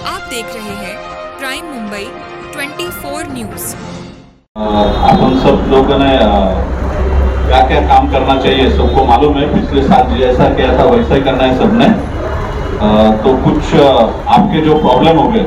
आप देख रहे हैं प्राइम मुंबई 24 न्यूज। अपन सब लोगों ने क्या क्या काम करना चाहिए सबको मालूम है। पिछले साल जैसा किया था वैसा ही करना है सबने। तो कुछ आपके जो प्रॉब्लम हो गए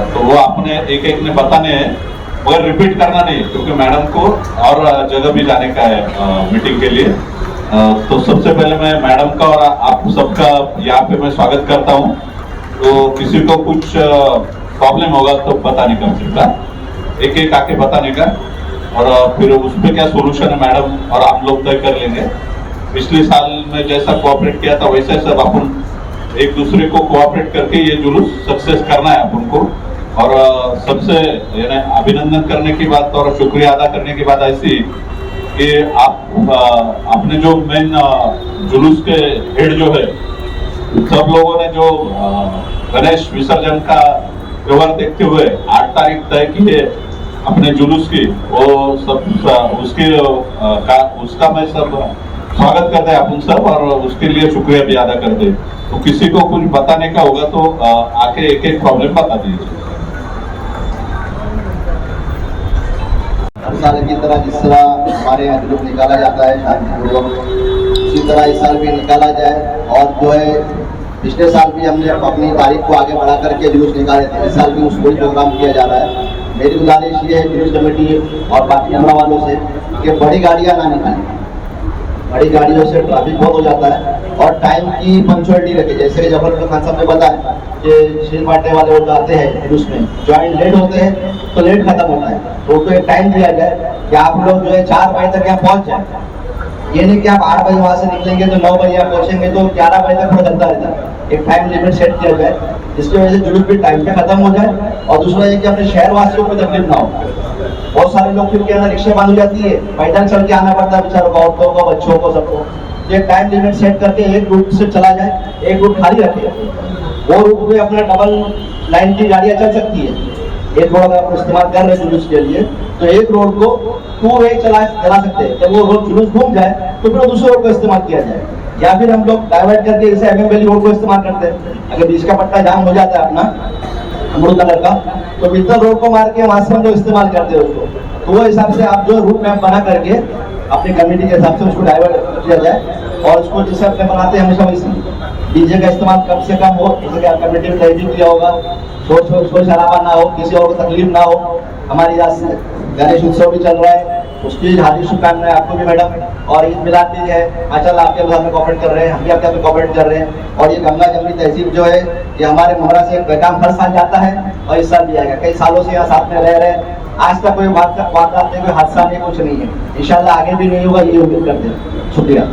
तो वो आपने एक एक ने बताने हैं, मगर रिपीट करना नहीं, क्योंकि मैडम को और जगह भी जाने का है मीटिंग के लिए। तो सबसे पहले मैं मैडम का और आप सबका यहाँ पे मैं स्वागत करता हूँ। तो किसी को कुछ प्रॉब्लम होगा तो बताने का चिंता, एक एक आके बताने का, और फिर उस पर क्या सोल्यूशन है मैडम और आप लोग तय कर लेंगे। पिछले साल में जैसा कोऑपरेट किया था वैसे सब अपन एक दूसरे को कोऑपरेट करके ये जुलूस सक्सेस करना है अपन को। और सबसे अभिनंदन करने की बात और शुक्रिया अदा करने की बात ऐसी कि आपने जो मेन जुलूस के हेड जो है, सब लोगों ने जो गणेश विसर्जन का व्यवहार देखते हुए 8 तारीख तय की है अपने जुलूस की, वो सब उसका मैं सब स्वागत करते हैं अपन सब, और उसके लिए शुक्रिया भी अदा करते हैं। तो किसी को कुछ बताने का होगा तो आके एक एक प्रॉब्लम बता दीजिए। हर साल की तरह जिस तरह हमारे यहाँ जुलूस निकाला जाता है शांतिपूर्वक, उसी तरह इस साल भी निकाला जाए। और जो है पिछले साल भी हमने अपनी तारीख को आगे बढ़ा करके जुलूस निकाले थे, इस साल भी उसको ही प्रोग्राम किया जा रहा है। मेरी गुजारिश ये है जुलूस कमेटी और बाकी उम्र वालों से कि बड़ी गाड़ियाँ ना निकालें। बड़ी गाड़ियों से ट्रैफिक बहुत हो जाता है, और टाइम की पंक्चुअलिटी रखे। जैसे जबलपुर खान साहब ने बताया कि श्री पाटे वाले वो जाते हैं जुलूस में, ज्वाइन लेट होते हैं तो लेट खत्म होता है, तो एक टाइम दिया जाए कि आप लोग जो है 4 बजे तक यहाँ पहुँच जाए। ये नहीं कि आप 8 बजे वहाँ से निकलेंगे तो 9 बजे यहाँ पहुँचेंगे तो 11 बजे तक थोड़ा चलता रहता है। एक टाइम लिमिट सेट किया जाए जिसकी वजह से जुलूस भी टाइम पे खत्म हो जाए। और दूसरा ये कि अपने शहर वासियों को तकलीफ ना हो। बहुत सारे लोग फिर क्या रिक्शे बांध जाती है, पैदल चल के आना पड़ता है बेचारों को, औरतों को, बच्चों को, सबको। एक टाइम लिमिट सेट करके एक रूट से चला जाए, एक रूट खाली रखे, वो रूट में अपना डबल लाइन की गाड़ियाँ चल सकती है। एक रोड अगर आप इस्तेमाल कर रहे हैं जुलूस के लिए तो एक रोड को 2 वे चला सकते हैं। जब वो रोड जुलूस घूम जाए तो फिर दूसरे रोड को इस्तेमाल किया जाए, या फिर हम लोग डाइवर्ट करके जैसे एमएम वैली रोड को इस्तेमाल करते हैं। अगर बीच का पट्टा जाम हो जाता है अपना अमरूद नगर का, तो मित्तल रोड को मार के वहां से हम लोग इस्तेमाल करते हैं उसको। तो वो हिसाब से आप जो रूट मैप बना करके अपनी कमेटी के हिसाब से उसको डाइवर्ट किया जाए, और उसको जैसे अपने बनाते हैं हमेशा वैसे डीजे का इस्तेमाल कम से कम हो, जैसे कमेटी में तय किया होगा, शोर शराबा ना हो, किसी और को तकलीफ ना हो। हमारे यहाँ से गणेश उत्सव भी चल रहा है, उसकी हार्दिक शुभकामनाएं आपको भी मैडम। और ईद मिलाद भी है, माशाल्लाह आपके साथ में कोऑपरेट कर रहे हैं, हम भी आपके साथ में कोऑपरेट कर रहे हैं। और ये गंगा जमनी तहसीब जो है ये हमारे मुहर्रा से एक पैगाम हर साल जाता है, और इस साल भी आएगा। कई सालों से यहाँ साथ में रह रहे हैं, आज तक कोई वारदात नहीं, कोई हादसा नहीं, कुछ नहीं है। इंशाल्लाह आगे भी नहीं होगा, ये उम्मीद करते हैं। शुक्रिया।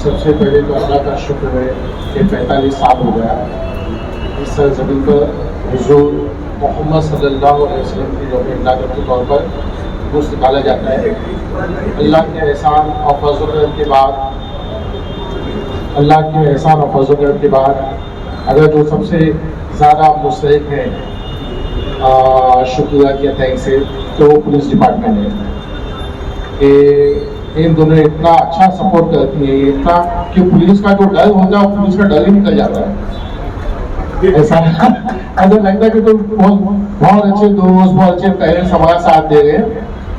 सबसे पहले तो अल्लाह का शुक्र है कि 45 साल हो गया इस ज़मीन पर हुजूर मोहम्मद सल्लल्लाहु अलैहि वसल्लम की जो मिलाद के तौर पर जुलूस निकाला जाता है। अल्लाह के एहसान और फज़ल करम के बाद, अल्लाह के एहसान और फज़ल करम के बाद अगर जो सबसे ज़्यादा मुस्तहिक़ हैं शुक्रिया किया थैंक से, तो वो पुलिस डिपार्टमेंट है कि इन दोनों इतना अच्छा सपोर्ट करती है, इतना कि पुलिस का जो डर होता है पुलिस का डर ही निकल जाता है। ऐसा लगता है कि तो बहुत अच्छे दोस्त, बहुत अच्छे पेरेंट्स हमारा साथ दे रहे हैं।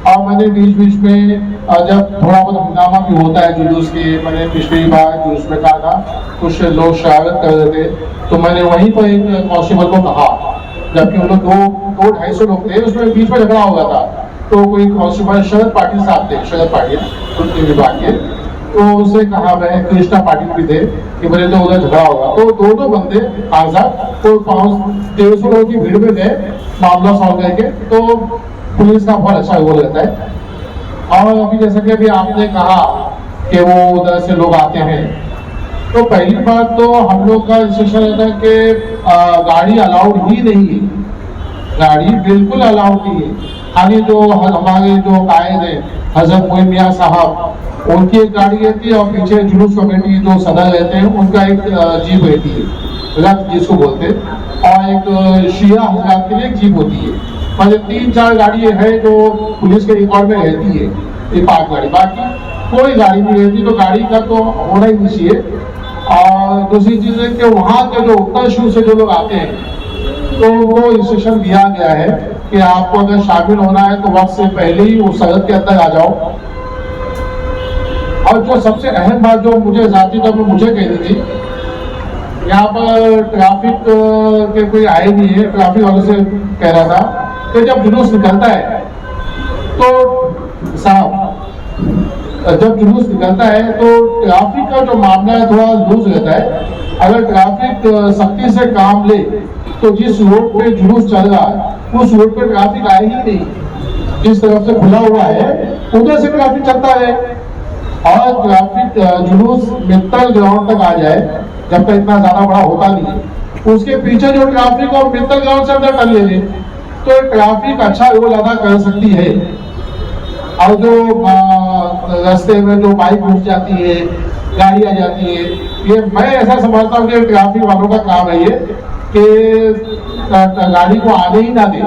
और मैंने बीच बीच में जब थोड़ा बहुत हंगामा भी होता है जुलूस के, मैंने पिछली बार जुलूस में कहा था कुछ लोग शरारत कर रहे थे, तो मैंने वहीं पर एक कांस्टेबल को कहा, जबकि हम लोग 200-250 लोग थे, उसमें बीच में झगड़ा हो गया था। तो कोई कांस्टेबल शरद पाटिल साहब थे, शरद पाटिल उनके विभाग के, तो उससे कहा, मैं कृष्णा पाटिल भी थे कि बोले तो उधर झगड़ा होगा। तो 2 बंदे आजाद तो 150 लोगों की भीड़ में गए मामला सॉल्व करके। तो पुलिस का बहुत अच्छा रोल रहता है। और अभी जैसा कि अभी आपने कहा कि वो उधर से लोग आते हैं, तो पहली बात तो हम लोग का इंस्ट्रक्शन रहता है कि गाड़ी अलाउड ही नहीं है, गाड़ी बिल्कुल अलाउड नहीं है। खाली जो हमारे जो कायद है हजरत मोइन मियाँ साहब, उनकी एक गाड़ी रहती है, और पीछे जुलूस कमेटी जो सदर रहते हैं उनका एक जीप रहती है, रथ जिसको बोलते हैं, और एक शिया हजरात के लिए एक जीप होती है। मतलब 3-4 गाड़ी है जो पुलिस के रिकॉर्ड में रहती है, ये 5 गाड़ी, बाकी कोई गाड़ी नहीं रहती। तो गाड़ी का तो होना ही नहीं चाहिए। और दूसरी चीज है कि वहाँ के जो उत्तर शिव से जो लोग आते हैं तो वो इंस्ट्रक्शन दिया गया है कि आपको अगर शामिल होना है तो वक्त से पहले ही उस सड़क के अंदर आ जाओ। और जो सबसे अहम बात जो मुझे जाती तौर पर मुझे कहनी थी, यहाँ पर ट्रैफिक के कोई आए नहीं है, ट्रैफिक वालों से कह रहा था कि जब जुलूस निकलता है तो साहब जब जुलूस निकलता है तो ट्रैफिक का जो मामला है थोड़ा लूज रहता है। अगर ट्रैफिक सख्ती से काम ले तो जिस रोड पे जुलूस चल रहा है उस रोड पे ट्रैफिक आए ही नहीं। जिस तरफ से खुला हुआ है उधर से ट्रैफिक चलता है और ट्रैफिक जुलूस मित्तल ग्राउंड तक आ जाए, जब तक इतना ज्यादा बड़ा होता नहीं है, उसके पीछे जो ट्रैफिक और मित्तल ग्राउंड से अंदर टल ले तो ट्रैफिक अच्छा रोल अदा कर सकती है। और जो रास्ते में जो बाइक घुस जाती है, गाड़ी आ जाती है, ये मैं ऐसा समझता हूँ कि ट्रैफिक वालों का काम है ये कि गाड़ी को आने ही ना दे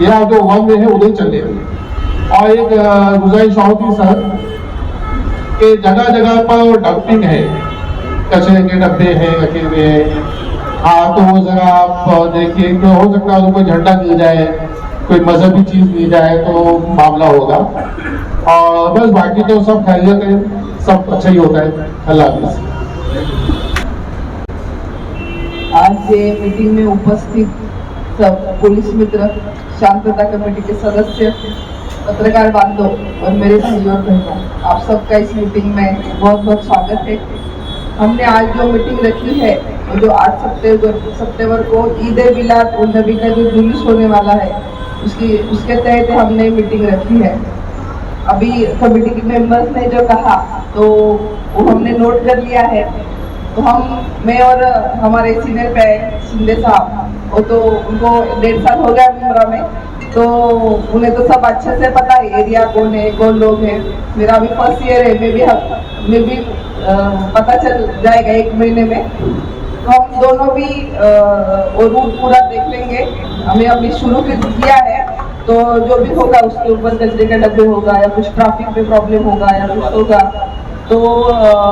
या जो वन वे है उधर चलने दे। और एक गुजारिश और थी सर कि जगह जगह पर डंपिंग है, कचरे के डब्बे हैं रखे हुए हैं। हाँ तो वो जरा आप देखिए कि हो सकता है कोई झंडा मिल जाए, कोई मजहबी चीज मिल जाए तो मामला होगा। और बस बाकी तो सब खैरियत है, सब अच्छा ही होता है। अल्लाह हाफिज़। आज ये मीटिंग में उपस्थित सब पुलिस मित्र, शांतता कमेटी के सदस्य, पत्रकार बांधव और मेरे भाई और बहनों, आप सबका इस मीटिंग में बहुत बहुत स्वागत है। हमने आज जो मीटिंग रखी है जो 8 सितंबर को ईद ए मिलाद उन नबी का जो जुलूस होने वाला है उसके तहत हमने मीटिंग रखी है। अभी कमेटी के मेंबर्स ने जो कहा तो वो हमने नोट कर लिया है। तो मैं और हमारे सीनियर पे शिंदे साहब, वो तो उनको 1.5 साल हो गया मुमरा में, तो उन्हें तो सब अच्छे से पता है एरिया कौन है, कौन लोग हैं। मेरा अभी फर्स्ट ईयर है, मैं भी पता चल जाएगा 1 महीने में। तो हम दोनों भी वो रूट पूरा देख लेंगे। हमें अभी शुरू किया है तो जो भी होगा उसके ऊपर कचरे के डब्बे होगा या कुछ ट्रैफिक में प्रॉब्लम होगा या कुछ होगा तो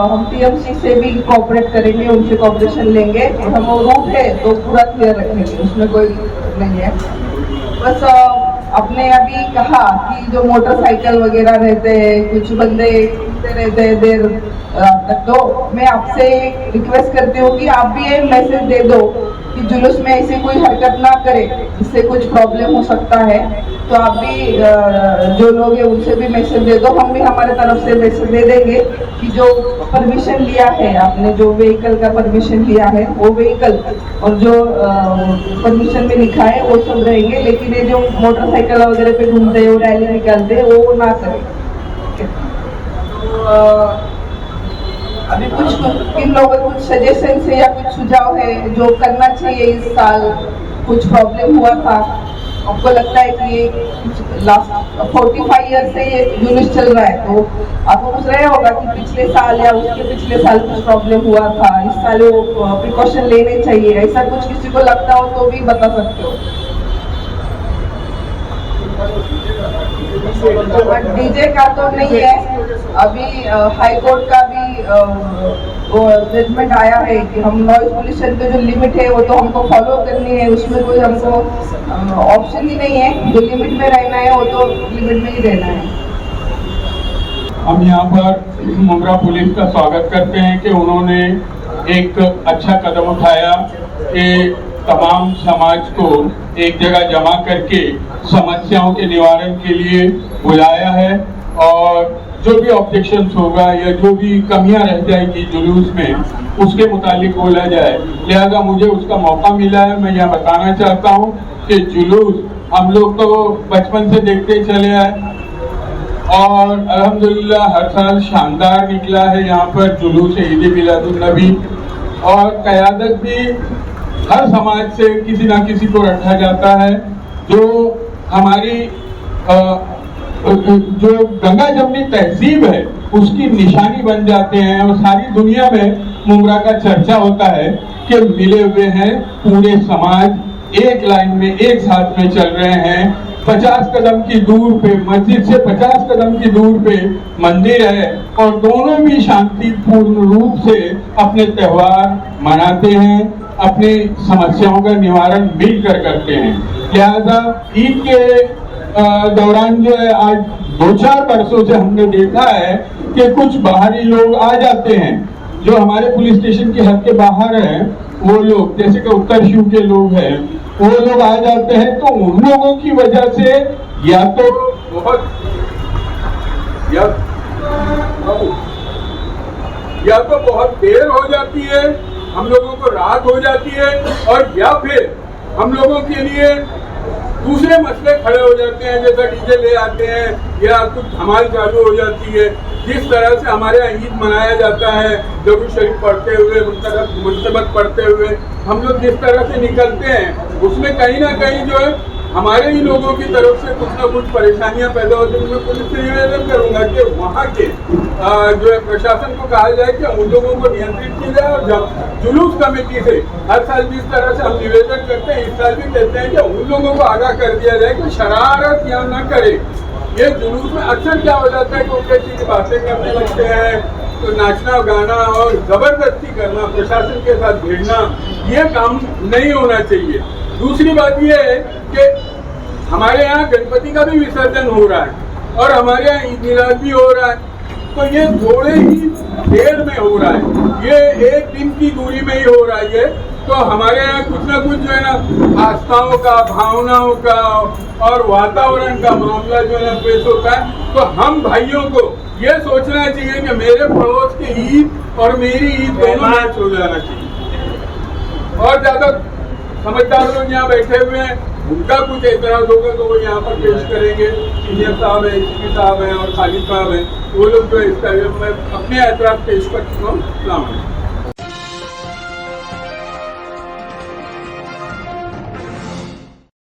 हम टीएमसी से भी कोऑपरेट करेंगे, उनसे कोऑपरेशन लेंगे और हम वो रूट है तो पूरा क्लियर रखेंगे, उसमें कोई नहीं है। बस आपने अभी कहा कि जो मोटरसाइकिल वगैरह रहते हैं, कुछ बंदे रहते हैं देर तक, तो मैं आपसे रिक्वेस्ट करती हूँ कि आप भी ये मैसेज दे दो कि जुलूस में ऐसे कोई हरकत ना करे, इससे कुछ प्रॉब्लम हो सकता है। तो आप भी जो लोग हैं उनसे भी मैसेज दे दो, हम भी हमारे तरफ से मैसेज दे देंगे कि जो परमिशन लिया है आपने, जो व्हीकल का परमिशन लिया है वो व्हीकल और जो परमिशन में लिखा है वो सब रहेंगे, लेकिन ये जो मोटरसाइकिल वगैरह पे घूमते हैं, रैली निकालते हैं, वो ना करें। अभी कुछ किन लोगों को कुछ सजेशन है या कुछ सुझाव है जो करना चाहिए इस साल? कुछ प्रॉब्लम हुआ था, आपको लगता है कि ये लास्ट 45 ईयर से ये जुलूस चल रहा है, तो आपको कुछ रहा होगा कि पिछले साल या उसके पिछले साल कुछ प्रॉब्लम हुआ था, इस साल वो प्रिकॉशन लेने चाहिए, ऐसा कुछ किसी को लगता हो तो भी बता सकते हो। डीजे का तो नहीं है, अभी हाई कोर्ट का भी वो जजमेंट आया है कि हम नॉइज पोल्यूशन के जो लिमिट है वो तो हमको फॉलो करनी है, उसमें कोई हमको ऑप्शन ही नहीं है। जो लिमिट में रहना है वो तो लिमिट में ही रहना है। हम यहाँ पर मुमरा पुलिस का स्वागत करते हैं कि उन्होंने एक अच्छा कदम उठाया कि तमाम समाज को एक जगह जमा करके समस्याओं के निवारण के लिए बुलाया है और जो भी ऑब्जेक्शंस होगा या जो भी कमियां रह जाएगी जुलूस में उसके मुतालिक बोला जाए। लिहाजा मुझे उसका मौका मिला है। मैं यहाँ बताना चाहता हूँ कि जुलूस हम लोग तो बचपन से देखते चले आए और अल्हम्दुलिल्लाह हर साल शानदार निकला है यहाँ पर जुलूस ईद मिलादुन नबी। और क़यादत भी हर समाज से किसी ना किसी को रखा जाता है जो हमारी जो गंगा जमनी तहजीब है उसकी निशानी बन जाते हैं और सारी दुनिया में मुमरा का चर्चा होता है कि मिले हुए हैं, पूरे समाज एक लाइन में एक साथ में चल रहे हैं। 50 कदम की दूर पे मस्जिद से 50 कदम की दूर पे मंदिर है और दोनों भी शांतिपूर्ण रूप से अपने त्योहार मनाते हैं, अपनी समस्याओं का निवारण मिलकर करते हैं। लिहाजा ईद के दौरान जो है आज 2-4 वर्षों से हमने देखा है कि कुछ बाहरी लोग आ जाते हैं जो हमारे पुलिस स्टेशन की हद के बाहर हैं, वो लोग जैसे कि उत्तर शिव के लोग हैं, वो लोग आ जाते हैं। तो उन लोगों की वजह से या तो बहुत देर हो जाती है, हम लोगों को रात हो जाती है, और या फिर हम लोगों के लिए दूसरे मसले खड़े हो जाते हैं, जैसा डीजे ले आते हैं या कुछ धमाल चालू हो जाती है। जिस तरह से हमारे यहाँ ईद मनाया जाता है, दरूद शरीफ पढ़ते हुए, मुनतबत पढ़ते हुए हम लोग जिस तरह से निकलते हैं, उसमें कहीं ना कहीं जो है हमारे ही लोगों की तरफ से कुछ ना कुछ परेशानियां पैदा होती हैं। मैं पुलिस से निवेदन करूंगा कि वहाँ के जो है प्रशासन को कहा जाए कि उन लोगों को नियंत्रित किया जाए, और जब जुलूस कमेटी से हर साल जिस तरह से हम निवेदन करते हैं, इस साल भी कहते हैं कि उन लोगों को आगाह कर दिया जाए कि शरारत या न करे। ये जुलूस में अक्सर क्या हो जाता है कि उनके चीज बातें करने लगते हैं, तो नाचना गाना और जबरदस्ती करना, प्रशासन के साथ भिड़ना, ये काम नहीं होना चाहिए। दूसरी बात ये है कि हमारे यहाँ गणपति का भी विसर्जन हो रहा है और हमारे यहाँ ईद मिलाद भी हो रहा है, तो ये थोड़े ही देर में हो रहा है, ये एक दिन की दूरी में ही हो रहा है। तो हमारे यहाँ कुछ ना कुछ जो है ना आस्थाओं का, भावनाओं का और वातावरण का मामला जो है पेश होता है। तो हम भाइयों को ये सोचना चाहिए कि मेरे पड़ोस की ईद और मेरी ईद दोनों मैच हो जाना चाहिए। और ज्यादा समझदार लोग यहाँ बैठे हुए हैं, उनका कुछ एतराज होगा तो वो यहाँ पर पेश करेंगे। सीनियर साहब है, सीपी साहब है और खालिद साहब है, वो लोग जो है इसका मैं अपने एतराज पेश कर चुका हूँ।